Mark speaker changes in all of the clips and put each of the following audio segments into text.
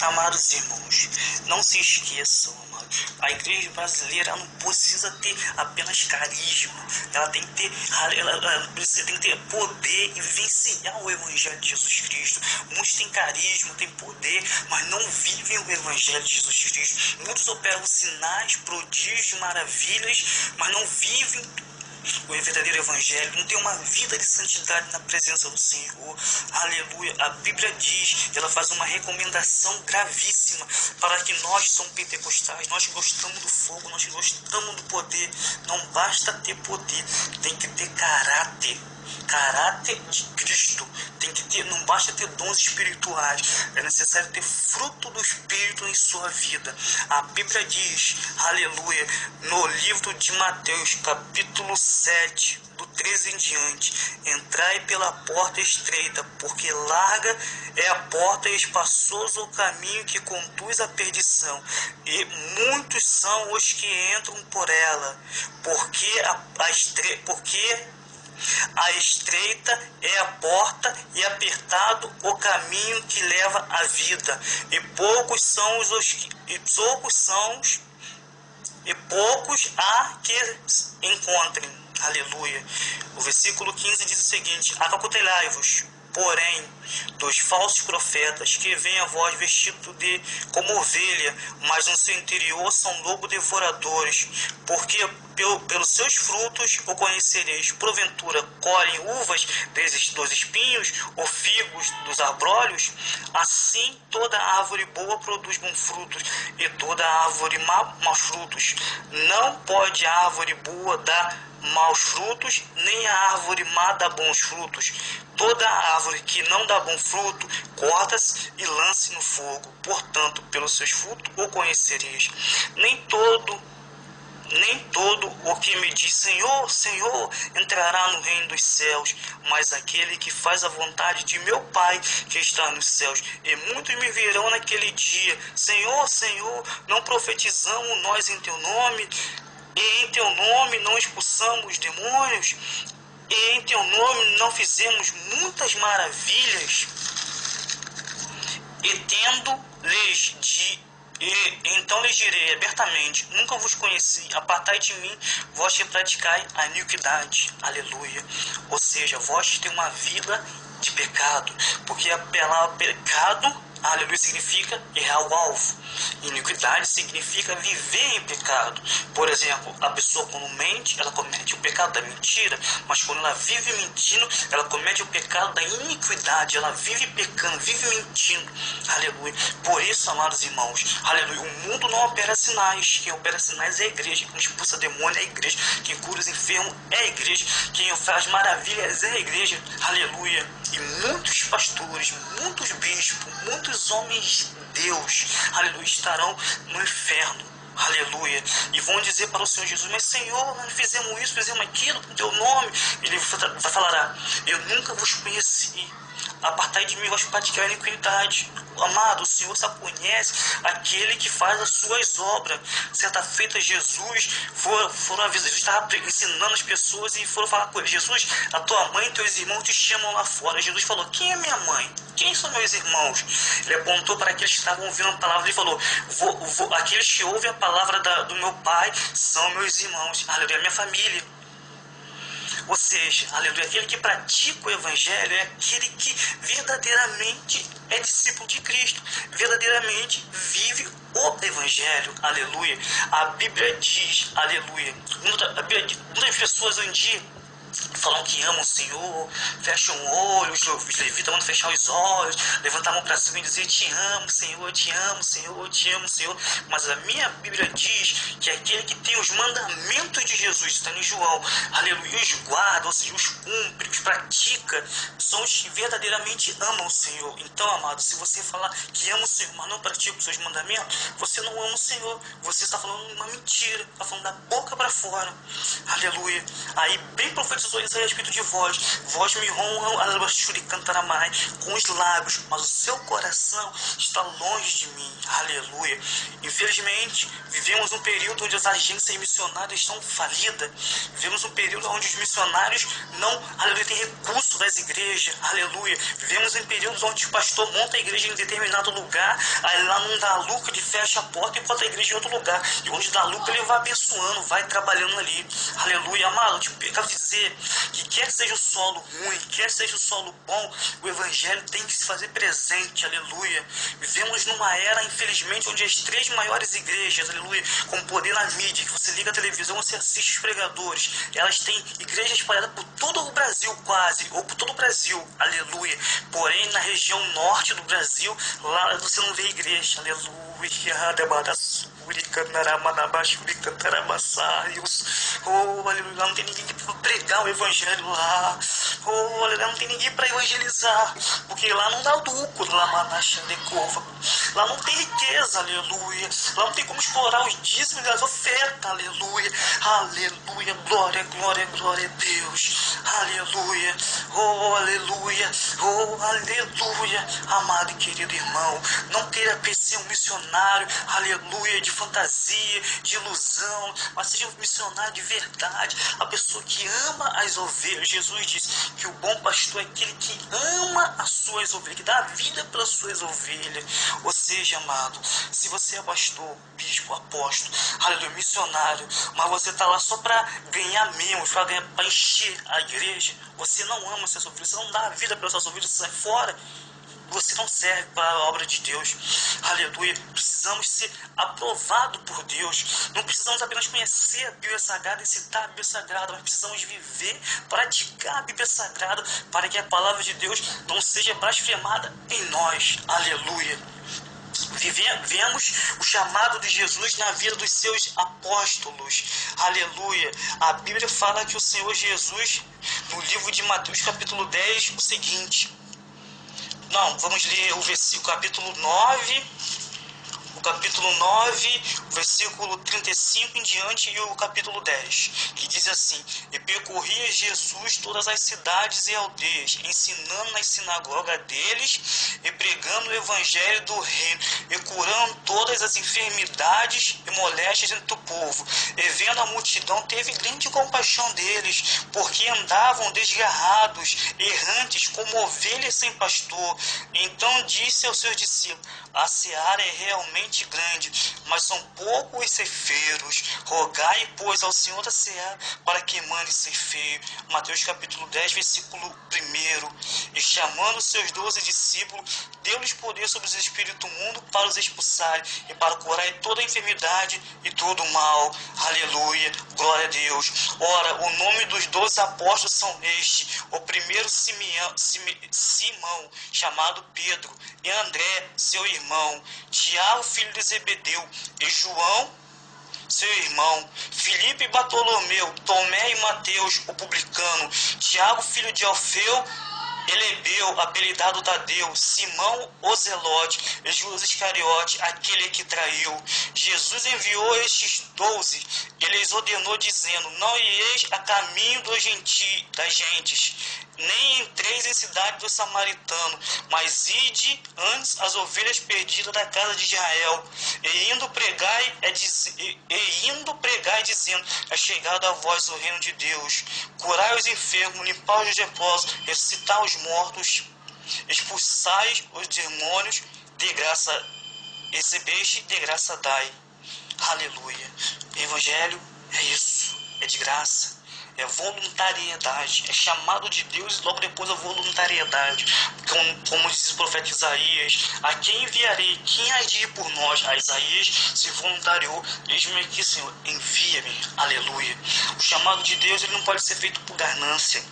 Speaker 1: Amados irmãos, não se esqueçam, amados, a igreja brasileira não precisa ter apenas carisma, ela tem que ter, tem que ter poder e vivenciar o evangelho de Jesus Cristo. Muitos têm carisma, têm poder, mas não vivem o evangelho de Jesus Cristo. Muitos operam sinais, prodígios, maravilhas, mas não vivem o verdadeiro evangelho, não tem uma vida de santidade na presença do Senhor. Aleluia. A Bíblia diz, ela faz uma recomendação gravíssima para que nós somos pentecostais, nós gostamos do fogo, nós gostamos do poder. Não basta ter poder, tem que ter caráter de Cristo, tem que ter, não basta ter dons espirituais, é necessário ter fruto do Espírito em sua vida. A Bíblia diz, aleluia, no livro de Mateus, capítulo 7, do 13 em diante: entrai pela porta estreita, porque larga é a porta e espaçoso o caminho que conduz à perdição, e muitos são os que entram por ela, porque a estreita é a porta e apertado o caminho que leva à vida, e poucos há que encontrem. Aleluia. O versículo 15 diz o seguinte: acautelai-vos, porém, dos falsos profetas, que vêm a vós vestidos como ovelha, mas no seu interior são lobos devoradores. Porque pelos seus frutos o conhecereis. Porventura colhem uvas dos espinhos, ou figos dos abrolhos? Assim toda árvore boa produz bons frutos, e toda árvore má maus frutos. Não pode a árvore boa dar maus frutos, nem a árvore má dá bons frutos. Toda árvore que não dá bom fruto, corta-se e lance no fogo. Portanto, pelos seus frutos o conhecereis. Nem todo o que me diz Senhor, Senhor, entrará no reino dos céus, mas aquele que faz a vontade de meu Pai que está nos céus. E muitos me virão naquele dia: Senhor, Senhor, não profetizamos nós em teu nome? E em teu nome não expulsamos demônios? E em teu nome não fizemos muitas maravilhas? Então lhes direi abertamente: nunca vos conheci, apartai de mim, vós que praticai a iniquidade. Aleluia. Ou seja, vós que tem uma vida de pecado, porque a palavra pecado, aleluia, significa errar o alvo. Iniquidade significa viver em pecado. Por exemplo, a pessoa quando mente, ela comete o pecado da mentira, mas quando ela vive mentindo, ela comete o pecado da iniquidade. Ela vive pecando, vive mentindo. Aleluia. Por isso, amados irmãos, aleluia, o mundo não opera sinais. Quem opera sinais é a igreja. Quem expulsa demônio é a igreja. Quem cura os enfermos é a igreja. Quem faz maravilhas é a igreja. Aleluia. E muitos pastores, muitos bispos, muitos homens de Deus, aleluia, estarão no inferno. Aleluia. E vão dizer para o Senhor Jesus: mas Senhor, nós fizemos isso, fizemos aquilo com teu nome. Ele vai falar: eu nunca vos conheci, apartai de mim, vós praticai a iniquidade. Amado, o Senhor só conhece aquele que faz as suas obras. Certa feita, Jesus estava ensinando as pessoas e foram falar com ele: Jesus, a tua mãe e teus irmãos te chamam lá fora. Jesus falou: quem é minha mãe? Quem são meus irmãos? Ele apontou para aqueles que estavam ouvindo a palavra e falou: aqueles que ouvem a palavra do meu Pai são meus irmãos. Aleluia, minha família. Ou seja, aleluia, aquele que pratica o evangelho é aquele que verdadeiramente é discípulo de Cristo, verdadeiramente vive o evangelho. Aleluia. A Bíblia diz, aleluia, muitas pessoas hoje em dia falam que amam o Senhor, fecham o olho, os levitas mandam fechar os olhos, levantar a mão para cima e dizer: te amo, Senhor, eu te amo, Senhor, eu te amo, Senhor. Mas a minha Bíblia diz que aquele que tem os mandamentos de Jesus, está em João, aleluia, os guarda, ou seja, os cumpre, os pratica, são os que verdadeiramente amam o Senhor. Então, amado, se você falar que ama o Senhor, mas não pratica os seus mandamentos, você não ama o Senhor, você está falando uma mentira, está falando da boca para fora. Aleluia. Aí bem profetizou pessoas a respeito de vós. Vós me honram com os lábios, mas o seu coração está longe de mim. Aleluia. Infelizmente, vivemos um período onde as agências missionárias estão falidas. Vivemos um período onde os missionários não, aleluia, têm recurso das igrejas. Aleluia. Vivemos um período onde o pastor monta a igreja em determinado lugar, aí lá não dá lucro, ele fecha a porta e bota a igreja em outro lugar. E onde dá lucro, ele vai abençoando, vai trabalhando ali. Aleluia. Amado, eu quero dizer que quer seja o solo ruim, quer seja o solo bom, o evangelho tem que se fazer presente. Aleluia. Vivemos numa era, infelizmente, onde as 3 maiores igrejas, aleluia, com poder na mídia, que você liga a televisão, você assiste os pregadores, elas têm igrejas espalhadas por todo o Brasil quase, ou por todo o Brasil, aleluia. Porém, na região norte do Brasil, lá você não vê igreja, aleluia. Oh, aleluia, não tem ninguém para pregar o evangelho lá. Oh, aleluia, não tem ninguém para evangelizar, porque lá não dá lucro, lá não tem riqueza, aleluia. Lá não tem como explorar os dízimos das ofertas, aleluia. Aleluia, glória, glória, glória a Deus. Aleluia, oh, aleluia, oh, aleluia. Amado e querido irmão, não queira ser um missionário, aleluia, de fantasia, de ilusão, mas seja um missionário de verdade, a pessoa que ama as ovelhas. Jesus disse que o bom pastor é aquele que ama as suas ovelhas, que dá a vida pelas suas ovelhas. Ou seja, amado, se você é pastor, bispo, apóstolo, aleluia, missionário, mas você está lá só para ganhar membros, para encher a igreja, você não ama as suas ovelhas, você não dá a vida pelas suas ovelhas, você sai fora. Você não serve para a obra de Deus. Aleluia. Precisamos ser aprovados por Deus. Não precisamos apenas conhecer a Bíblia Sagrada e citar a Bíblia Sagrada, mas precisamos viver, praticar a Bíblia Sagrada para que a palavra de Deus não seja blasfemada em nós. Aleluia. Vemos o chamado de Jesus na vida dos seus apóstolos. Aleluia. A Bíblia fala que o Senhor Jesus, no livro de Mateus capítulo 10, o seguinte... Não, vamos ler o versículo, capítulo 9, o versículo 35 em diante, e o capítulo 10, que diz assim: E percorria Jesus todas as cidades e aldeias, ensinando nas sinagogas deles, e pregando o evangelho do reino, e curando todas as enfermidades e moléstias entre o povo. E vendo a multidão, teve grande compaixão deles, porque andavam desgarrados, errantes, como ovelhas sem pastor. Então disse aos seus discípulos: A seara é realmente grande, mas são poucos os ceifeiros. Rogai, pois, ao Senhor da seara para que mande ceifeiro. Mateus capítulo 10, versículo 1. E chamando seus 12 discípulos, deu-lhes poder sobre os espíritos imundos para os expulsarem e para curar toda a enfermidade e todo o mal. Aleluia, glória a Deus. Ora, o nome dos 12 apóstolos são este: o primeiro Simão, chamado Pedro, e André, seu irmão, Tiago, filho de Zebedeu, e João, seu irmão, Filipe e Bartolomeu, Tomé e Mateus, o publicano, Tiago, filho de Alfeu, Elebeu, apelidado Tadeu, Simão o Zelote, e Judas Iscariote, aquele que traiu. Jesus enviou estes 12, e lhes ordenou, dizendo: Não ieis a caminho das gentes, nem entreis em cidade do samaritano, mas ide antes as ovelhas perdidas da casa de Israel. E indo pregai, dizendo: É chegado a vós o reino de Deus. Curai os enfermos, limpar os leprosos, ressuscitar os mortos, expulsai os demônios, de graça recebeste, de graça dai. Aleluia. O evangelho é isso, é de graça, é voluntariedade, é chamado de Deus e logo depois a voluntariedade. Como diz o profeta Isaías: A quem enviarei? Quem há de ir por nós? A Isaías se voluntariou: Eis-me aqui, Senhor, envia-me. Aleluia. O chamado de Deus, ele não pode ser feito por ganância.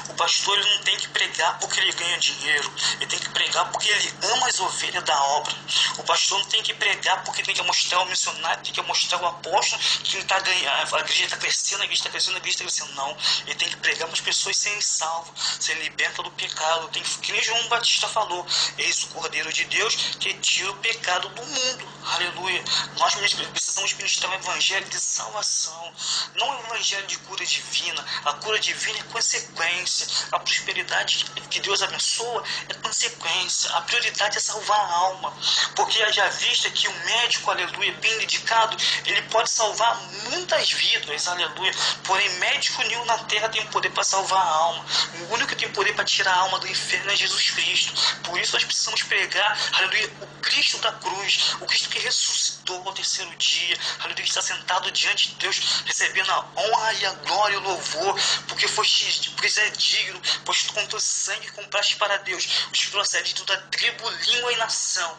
Speaker 1: O pastor, ele não tem que pregar porque ele ganha dinheiro, ele tem que pregar porque ele ama as ovelhas da obra. O pastor não tem que pregar porque tem que mostrar o missionário, tem que mostrar o apóstolo que ele está ganhando, a igreja está crescendo, a igreja está crescendo, a igreja está crescendo. Não, ele tem que pregar para as pessoas serem salvas, serem libertas do pecado. Tem que nem João Batista falou: Eis o Cordeiro de Deus que tira o pecado do mundo. Aleluia. Nós precisamos ministrar o evangelho de salvação, não o evangelho de cura divina. A cura divina é consequência. A prosperidade que Deus abençoa é consequência. A prioridade é salvar a alma. Porque haja vista que o médico, aleluia, bem dedicado, ele pode salvar muitas vidas, aleluia. Porém, médico nenhum na terra tem poder para salvar a alma. O único que tem poder para tirar a alma do inferno é Jesus Cristo. Por isso nós precisamos pregar, aleluia, o Cristo da cruz, o Cristo que ressuscitou ao terceiro dia, aleluia, que está sentado diante de Deus, recebendo a honra e a glória e o louvor, porque é digno, pois tu com teu sangue compraste para Deus os procede de toda tribo, língua e nação.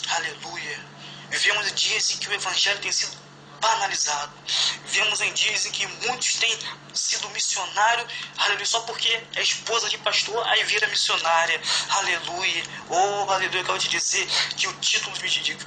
Speaker 1: Aleluia. Vivemos dias em que o evangelho tem sido banalizado. Vivemos em dias em que muitos têm sido missionário, aleluia, só porque é esposa de pastor, aí vira missionária. Aleluia. Oh, aleluia, eu quero te dizer que o título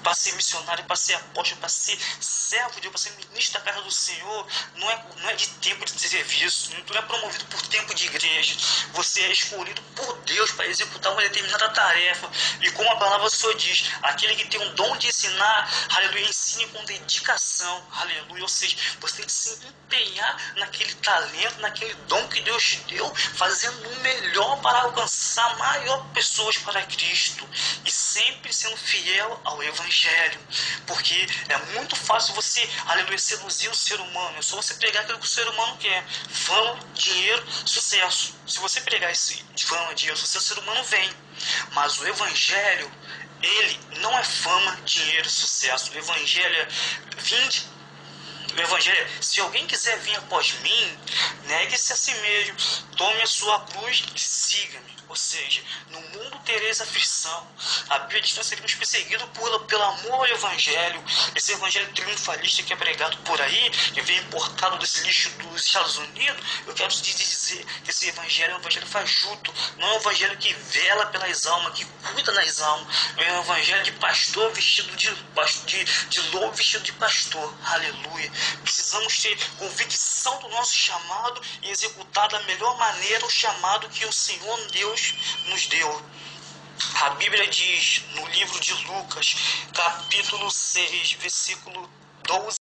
Speaker 1: para ser missionário, para ser apóstolo, para ser servo de Deus, para ser ministro da casa do Senhor, não é de tempo de serviço, não é promovido por tempo de igreja. Você é escolhido por Deus para executar uma determinada tarefa. E como a palavra do Senhor diz, aquele que tem um dom de ensinar, aleluia, ensine com dedicação. Aleluia. Ou seja, você tem que se empenhar naquele talento, naquele dom que Deus te deu, fazendo o melhor para alcançar maior pessoas para Cristo e sempre sendo fiel ao Evangelho, porque é muito fácil você, aleluia, seduzir o ser humano. É só você pregar aquilo que o ser humano quer: fama, dinheiro, sucesso. Se você pregar esse fama, dinheiro, sucesso, o ser humano vem. Mas o Evangelho, ele não é fama, dinheiro, sucesso. O Evangelho é vinde. O Evangelho é: se alguém quiser vir após mim, negue-se a si mesmo, tome a sua cruz e siga-me. Ou seja, no mundo tereis aflição. A Bíblia diz que nós seremos perseguidos pelo amor ao Evangelho. Esse Evangelho triunfalista que é pregado por aí, que vem importado desse lixo dos Estados Unidos, eu quero te dizer que esse Evangelho é um Evangelho fajuto. Não é um Evangelho que vela pelas almas, que cuida das almas. É um Evangelho de pastor vestido de lobo vestido de pastor. Aleluia. Precisamos ter convicção do nosso chamado e executar da melhor maneira o chamado que o Senhor Deus nos deu. A Bíblia diz no livro de Lucas, capítulo 6, versículo 12